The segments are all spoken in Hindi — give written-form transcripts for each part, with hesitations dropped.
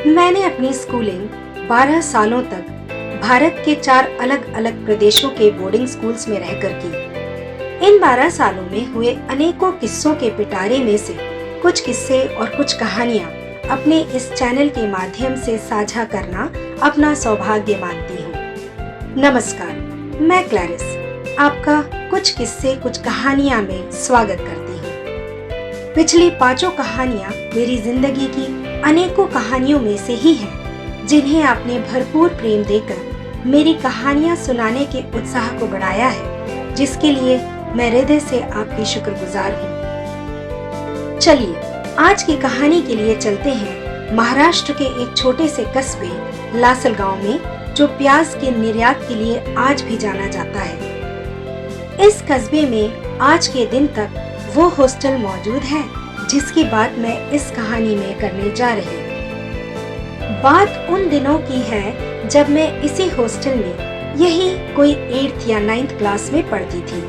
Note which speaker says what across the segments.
Speaker 1: मैंने अपनी स्कूलिंग 12 सालों तक भारत के 4 अलग अलग प्रदेशों के बोर्डिंग स्कूल्स में रहकर की। इन 12 सालों में हुए अनेकों किस्सों के पिटारे में से कुछ किस्से और कुछ कहानियां अपने इस चैनल के माध्यम से साझा करना अपना सौभाग्य मानती हूँ। नमस्कार, मैं क्लैरिस आपका कुछ किस्से कुछ कहानियां में स्वागत करती हूँ। पिछली 5 कहानियां मेरी जिंदगी की अनेकों कहानियों में से ही हैं, जिन्हें आपने भरपूर प्रेम देकर मेरी कहानियां सुनाने के उत्साह को बढ़ाया है, जिसके लिए मैं हृदय से आपकी शुक्रगुजार हूँ। चलिए आज की कहानी के लिए चलते हैं महाराष्ट्र के एक छोटे से कस्बे लासलगांव में, जो प्याज के निर्यात के लिए आज भी जाना जाता है। इस कस्बे में आज के दिन तक वो हॉस्टल मौजूद है जिसकी बात मैं इस कहानी में करने जा रही हूँ। बात उन दिनों की है जब मैं इसी हॉस्टल में यही कोई 8th या 9th क्लास में पढ़ती थी।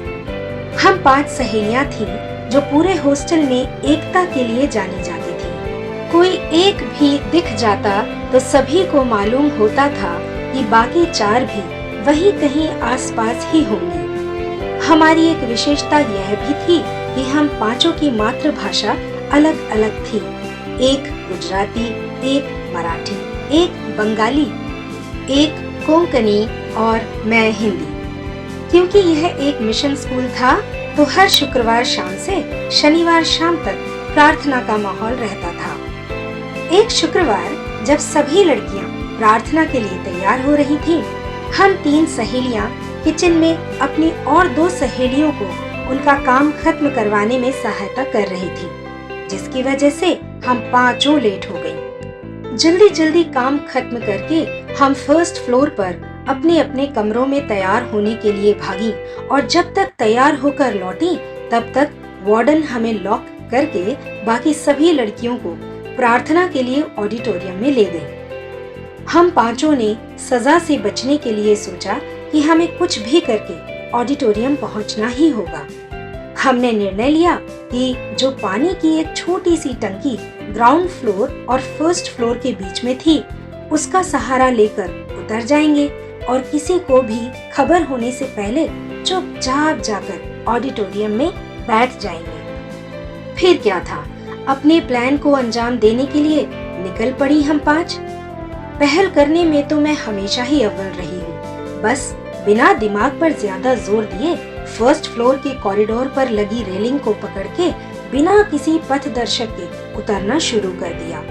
Speaker 1: हम 5 सहेलियां थीं जो पूरे हॉस्टल में एकता के लिए जानी जाती थी। कोई एक भी दिख जाता तो सभी को मालूम होता था कि बाकी 4 भी वही कहीं आसपास ही होंगे। हमारी एक विशेषता यह भी थी कि हम 5 की मातृभाषा अलग अलग थी। एक गुजराती, एक मराठी, एक बंगाली, एक कोंकणी और मैं हिंदी। क्योंकि यह एक मिशन स्कूल था तो हर शुक्रवार शाम से शनिवार शाम तक प्रार्थना का माहौल रहता था। एक शुक्रवार जब सभी लड़कियां प्रार्थना के लिए तैयार हो रही थीं, हम 3 सहेलियां किचन में अपनी और 2 सहेलियों को उनका काम खत्म करवाने में सहायता कर रही थी, जिसकी वजह से हम 5 लेट हो गयी। जल्दी जल्दी काम खत्म करके हम फर्स्ट फ्लोर पर अपने अपने कमरों में तैयार होने के लिए भागी, और जब तक तैयार होकर लौटी तब तक वार्डन हमें लॉक करके बाकी सभी लड़कियों को प्रार्थना के लिए ऑडिटोरियम में ले गई। हम 5 ने सजा से बचने के लिए सोचा कि हमें कुछ भी करके ऑडिटोरियम पहुंचना ही होगा। हमने निर्णय लिया कि जो पानी की एक छोटी सी टंकी ग्राउंड फ्लोर और फर्स्ट फ्लोर के बीच में थी, उसका सहारा लेकर उतर जाएंगे और किसी को भी खबर होने से पहले चुपचाप जाकर ऑडिटोरियम में बैठ जाएंगे। फिर क्या था, अपने प्लान को अंजाम देने के लिए निकल पड़ी हम 5। पहल करने में तो मैं हमेशा ही अव्वल रही हूँ। बस बिना दिमाग पर ज्यादा जोर दिए फर्स्ट फ्लोर के कॉरिडोर पर लगी रेलिंग को पकड़ के बिना किसी पथदर्शक के उतरना शुरू कर दिया।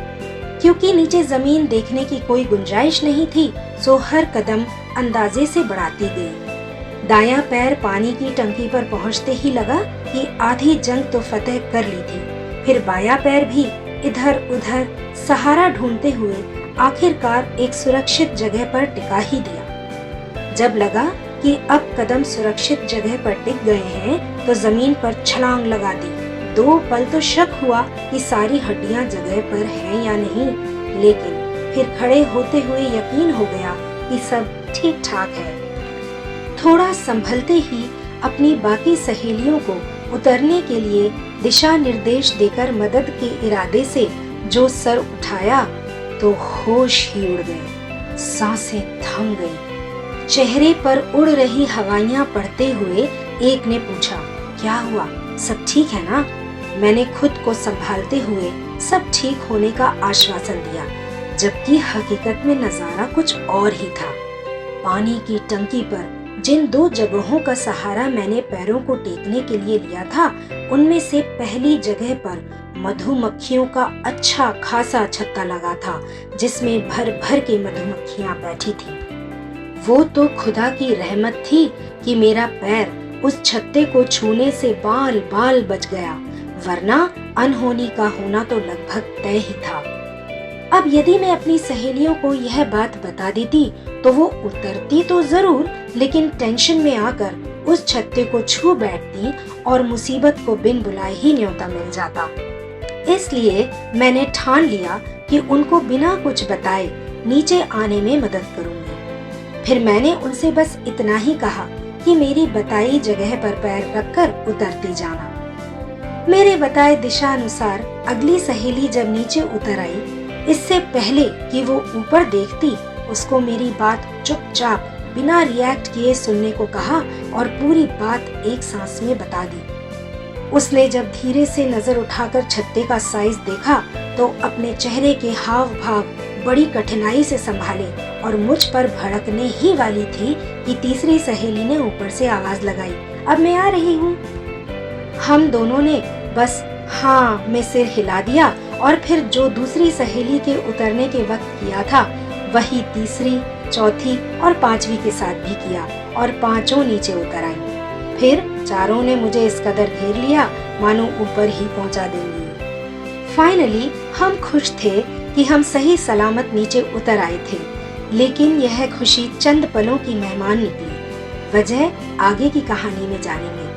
Speaker 1: क्योंकि नीचे जमीन देखने की कोई गुंजाइश नहीं थी, सो हर कदम अंदाजे से बढ़ाती गई। दायां पैर पानी की टंकी पर पहुंचते ही लगा कि आधी जंग तो फतेह कर ली थी। फिर बायां पैर भी इधर उधर सहारा ढूंढते हुए आखिरकार एक सुरक्षित जगह पर टिका ही दिया। जब लगा कि अब कदम सुरक्षित जगह पर टिक गए हैं तो जमीन पर छलांग लगा दी। 2 पल तो शक हुआ कि सारी हड्डियां जगह पर हैं या नहीं, लेकिन फिर खड़े होते हुए यकीन हो गया कि सब ठीक ठाक है। थोड़ा संभलते ही अपनी बाकी सहेलियों को उतरने के लिए दिशा निर्देश देकर मदद के इरादे से जो सर उठाया तो होश ही उड़ गए, सांसें थम गई। चेहरे पर उड़ रही हवाइयां पड़ते हुए एक ने पूछा, क्या हुआ, सब ठीक है ना? मैंने खुद को संभालते हुए सब ठीक होने का आश्वासन दिया, जबकि हकीकत में नजारा कुछ और ही था। पानी की टंकी पर जिन 2 जगहों का सहारा मैंने पैरों को टेकने के लिए लिया था, उनमें से पहली जगह पर मधुमक्खियों का अच्छा खासा छत्ता लगा था, जिसमें भर भर के मधुमक्खियां बैठी थीं। वो तो खुदा की रहमत थी कि मेरा पैर उस छत्ते को छूने से बाल बाल बच गया, वरना अनहोनी का होना तो लगभग तय ही था। अब यदि मैं अपनी सहेलियों को यह बात बता देती तो वो उतरती तो जरूर, लेकिन टेंशन में आकर उस छत्ते को छू बैठती और मुसीबत को बिन बुलाए ही न्योता मिल जाता। इसलिए मैंने ठान लिया कि उनको बिना कुछ बताए नीचे आने में मदद करूंगी। फिर मैंने उनसे बस इतना ही कहा कि मेरी बताई जगह पर पैर रखकर उतरती जाना। मेरे बताए दिशा अनुसार अगली सहेली जब नीचे उतर आई इससे पहले कि वो ऊपर देखती, उसको मेरी बात चुपचाप बिना रिएक्ट किए सुनने को कहा और पूरी बात एक सांस में बता दी। उसने जब धीरे से नजर उठाकर छत्ते का साइज देखा तो अपने चेहरे के हाव भाव बड़ी कठिनाई से संभाले और मुझ पर भड़कने ही वाली थी कि तीसरी सहेली ने ऊपर से आवाज लगाई, अब मैं आ रही हूँ। हम दोनों ने बस हाँ में सिर हिला दिया और फिर जो दूसरी सहेली के उतरने के वक्त किया था वही तीसरी, चौथी और पांचवी के साथ भी किया और पांचों नीचे उतर आई। फिर चारों ने मुझे इस कदर घेर लिया मानो ऊपर ही पहुंचा देंगी। फाइनली हम खुश थे कि हम सही सलामत नीचे उतर आए थे, लेकिन यह खुशी चंद पलों की मेहमान निकली। वजह आगे की कहानी में जानेंगे।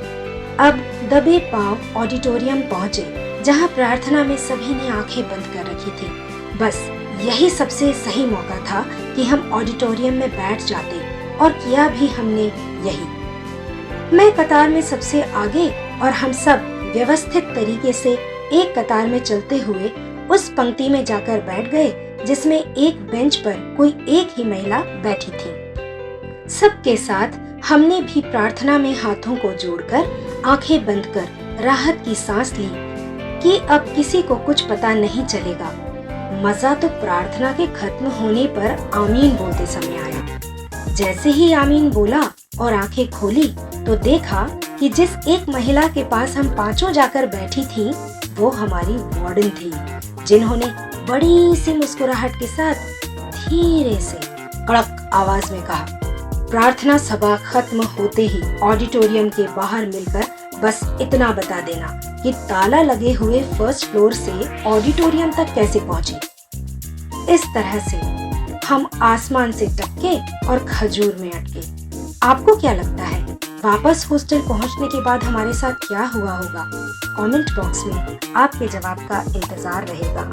Speaker 1: अब दबे पांव ऑडिटोरियम पहुंचे जहां प्रार्थना में सभी ने आंखें बंद कर रखी थी। बस यही सबसे सही मौका था कि हम ऑडिटोरियम में बैठ जाते और किया भी हमने यही। मैं कतार में सबसे आगे और हम सब व्यवस्थित तरीके से एक कतार में चलते हुए उस पंक्ति में जाकर बैठ गए जिसमें एक बेंच पर कोई एक ही महिला बैठी थी। सबके साथ हमने भी प्रार्थना में हाथों को जोड़कर आंखें बंद कर राहत की सांस ली कि अब किसी को कुछ पता नहीं चलेगा। मजा तो प्रार्थना के खत्म होने पर आमीन बोलते समय आया। जैसे ही आमीन बोला और आंखें खोली तो देखा कि जिस एक महिला के पास हम पांचों जाकर बैठी थी वो हमारी वार्डन थी, जिन्होंने बड़ी सी मुस्कुराहट के साथ धीरे से कड़क आवाज में कहा, प्रार्थना सभा खत्म होते ही ऑडिटोरियम के बाहर मिलकर बस इतना बता देना कि ताला लगे हुए फर्स्ट फ्लोर से ऑडिटोरियम तक कैसे पहुंचे। इस तरह से हम आसमान से टपके और खजूर में अटके। आपको क्या लगता है वापस हॉस्टल पहुंचने के बाद हमारे साथ क्या हुआ होगा? कमेंट बॉक्स में आपके जवाब का इंतजार रहेगा।